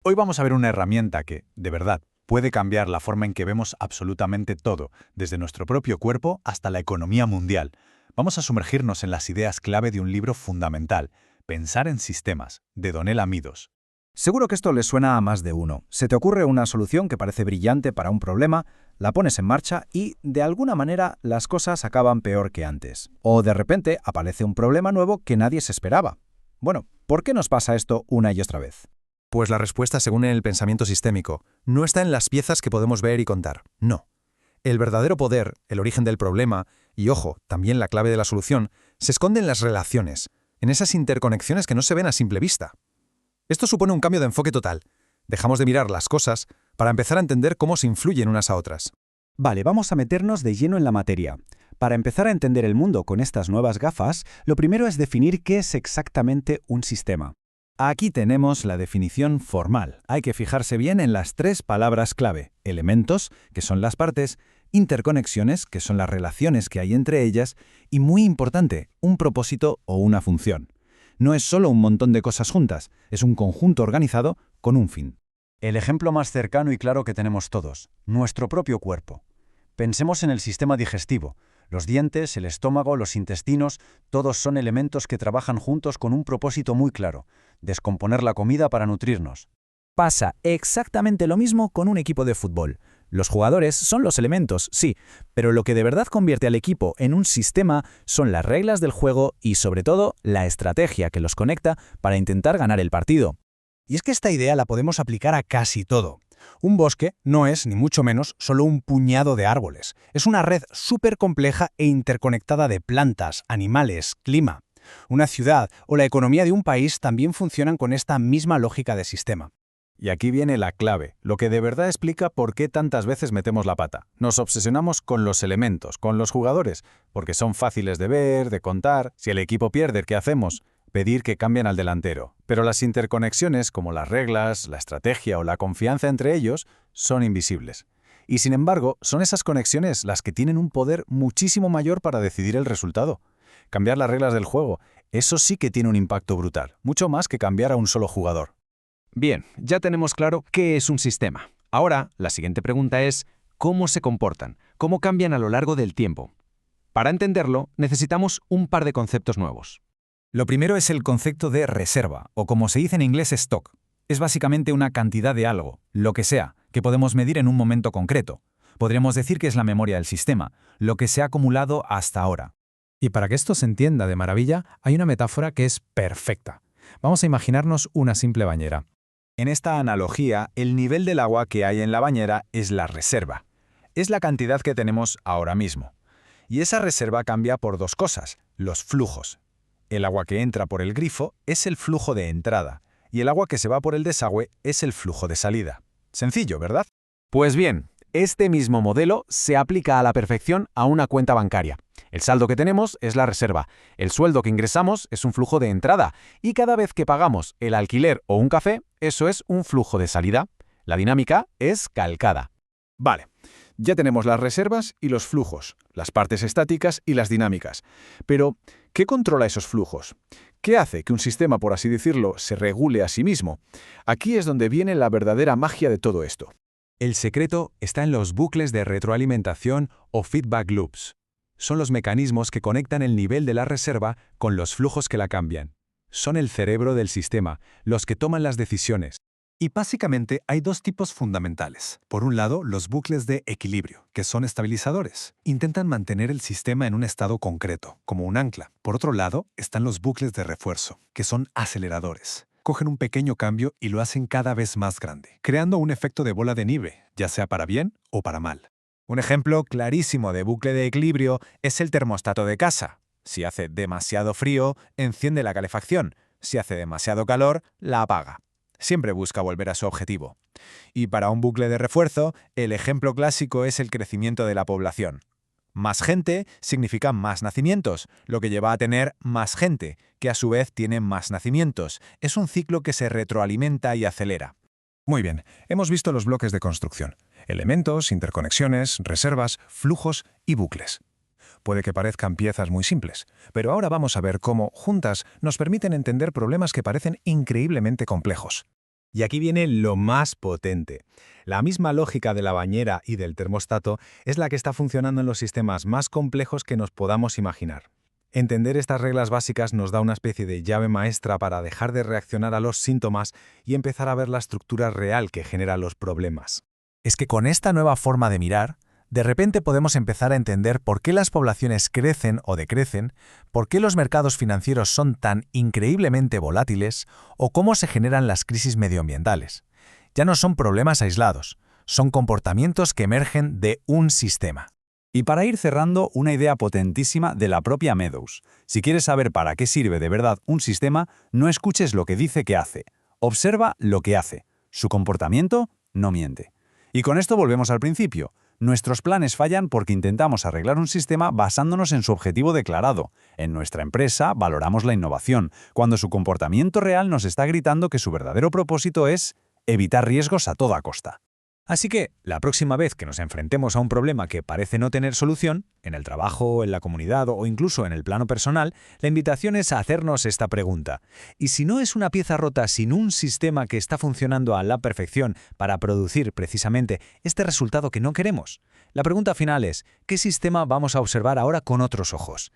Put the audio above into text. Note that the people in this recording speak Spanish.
Hoy vamos a ver una herramienta que, de verdad, puede cambiar la forma en que vemos absolutamente todo, desde nuestro propio cuerpo hasta la economía mundial. Vamos a sumergirnos en las ideas clave de un libro fundamental, Pensar en sistemas, de Donella Meadows. Seguro que esto le suena a más de uno. Se te ocurre una solución que parece brillante para un problema, la pones en marcha y, de alguna manera, las cosas acaban peor que antes. O de repente aparece un problema nuevo que nadie se esperaba. Bueno, ¿por qué nos pasa esto una y otra vez? Pues la respuesta, según el pensamiento sistémico, no está en las piezas que podemos ver y contar, no. El verdadero poder, el origen del problema, y ojo, también la clave de la solución, se esconde en las relaciones, en esas interconexiones que no se ven a simple vista. Esto supone un cambio de enfoque total. Dejamos de mirar las cosas para empezar a entender cómo se influyen unas a otras. Vale, vamos a meternos de lleno en la materia. Para empezar a entender el mundo con estas nuevas gafas, lo primero es definir qué es exactamente un sistema. Aquí tenemos la definición formal. Hay que fijarse bien en las tres palabras clave: elementos, que son las partes; interconexiones, que son las relaciones que hay entre ellas; y, muy importante, un propósito o una función. No es solo un montón de cosas juntas, es un conjunto organizado con un fin. El ejemplo más cercano y claro que tenemos todos: nuestro propio cuerpo. Pensemos en el sistema digestivo. Los dientes, el estómago, los intestinos, todos son elementos que trabajan juntos con un propósito muy claro: descomponer la comida para nutrirnos. Pasa exactamente lo mismo con un equipo de fútbol. Los jugadores son los elementos, sí, pero lo que de verdad convierte al equipo en un sistema son las reglas del juego y, sobre todo, la estrategia que los conecta para intentar ganar el partido. Y es que esta idea la podemos aplicar a casi todo. Un bosque no es, ni mucho menos, solo un puñado de árboles. Es una red súper compleja e interconectada de plantas, animales, clima. Una ciudad o la economía de un país también funcionan con esta misma lógica de sistema. Y aquí viene la clave, lo que de verdad explica por qué tantas veces metemos la pata. Nos obsesionamos con los elementos, con los jugadores, porque son fáciles de ver, de contar. Si el equipo pierde, ¿qué hacemos? Pedir que cambien al delantero. Pero las interconexiones, como las reglas, la estrategia o la confianza entre ellos, son invisibles. Y sin embargo, son esas conexiones las que tienen un poder muchísimo mayor para decidir el resultado. Cambiar las reglas del juego, eso sí que tiene un impacto brutal, mucho más que cambiar a un solo jugador. Bien, ya tenemos claro qué es un sistema. Ahora, la siguiente pregunta es: ¿cómo se comportan? ¿Cómo cambian a lo largo del tiempo? Para entenderlo, necesitamos un par de conceptos nuevos. Lo primero es el concepto de reserva, o como se dice en inglés, stock. Es básicamente una cantidad de algo, lo que sea, que podemos medir en un momento concreto. Podríamos decir que es la memoria del sistema, lo que se ha acumulado hasta ahora. Y para que esto se entienda de maravilla, hay una metáfora que es perfecta. Vamos a imaginarnos una simple bañera. En esta analogía, el nivel del agua que hay en la bañera es la reserva. Es la cantidad que tenemos ahora mismo. Y esa reserva cambia por dos cosas: los flujos. El agua que entra por el grifo es el flujo de entrada, y el agua que se va por el desagüe es el flujo de salida. Sencillo, ¿verdad? Pues bien, este mismo modelo se aplica a la perfección a una cuenta bancaria. El saldo que tenemos es la reserva, el sueldo que ingresamos es un flujo de entrada, y cada vez que pagamos el alquiler o un café, eso es un flujo de salida. La dinámica es calcada. Vale, ya tenemos las reservas y los flujos, las partes estáticas y las dinámicas. Pero, ¿qué controla esos flujos? ¿Qué hace que un sistema, por así decirlo, se regule a sí mismo? Aquí es donde viene la verdadera magia de todo esto. El secreto está en los bucles de retroalimentación o feedback loops. Son los mecanismos que conectan el nivel de la reserva con los flujos que la cambian. Son el cerebro del sistema, los que toman las decisiones. Y básicamente hay dos tipos fundamentales. Por un lado, los bucles de equilibrio, que son estabilizadores. Intentan mantener el sistema en un estado concreto, como un ancla. Por otro lado, están los bucles de refuerzo, que son aceleradores. Cogen un pequeño cambio y lo hacen cada vez más grande, creando un efecto de bola de nieve, ya sea para bien o para mal. Un ejemplo clarísimo de bucle de equilibrio es el termostato de casa. Si hace demasiado frío, enciende la calefacción. Si hace demasiado calor, la apaga. Siempre busca volver a su objetivo. Y para un bucle de refuerzo, el ejemplo clásico es el crecimiento de la población. Más gente significa más nacimientos, lo que lleva a tener más gente, que a su vez tiene más nacimientos. Es un ciclo que se retroalimenta y acelera. Muy bien, hemos visto los bloques de construcción: elementos, interconexiones, reservas, flujos y bucles. Puede que parezcan piezas muy simples, pero ahora vamos a ver cómo, juntas, nos permiten entender problemas que parecen increíblemente complejos. Y aquí viene lo más potente. La misma lógica de la bañera y del termostato es la que está funcionando en los sistemas más complejos que nos podamos imaginar. Entender estas reglas básicas nos da una especie de llave maestra para dejar de reaccionar a los síntomas y empezar a ver la estructura real que genera los problemas. Es que con esta nueva forma de mirar, de repente podemos empezar a entender por qué las poblaciones crecen o decrecen, por qué los mercados financieros son tan increíblemente volátiles o cómo se generan las crisis medioambientales. Ya no son problemas aislados, son comportamientos que emergen de un sistema. Y para ir cerrando, una idea potentísima de la propia Meadows. Si quieres saber para qué sirve de verdad un sistema, no escuches lo que dice que hace. Observa lo que hace. Su comportamiento no miente. Y con esto volvemos al principio. Nuestros planes fallan porque intentamos arreglar un sistema basándonos en su objetivo declarado. En nuestra empresa valoramos la innovación, cuando su comportamiento real nos está gritando que su verdadero propósito es evitar riesgos a toda costa. Así que, la próxima vez que nos enfrentemos a un problema que parece no tener solución, en el trabajo, en la comunidad o incluso en el plano personal, la invitación es a hacernos esta pregunta. ¿Y si no es una pieza rota sin un sistema que está funcionando a la perfección para producir precisamente este resultado que no queremos? La pregunta final es, ¿qué sistema vamos a observar ahora con otros ojos?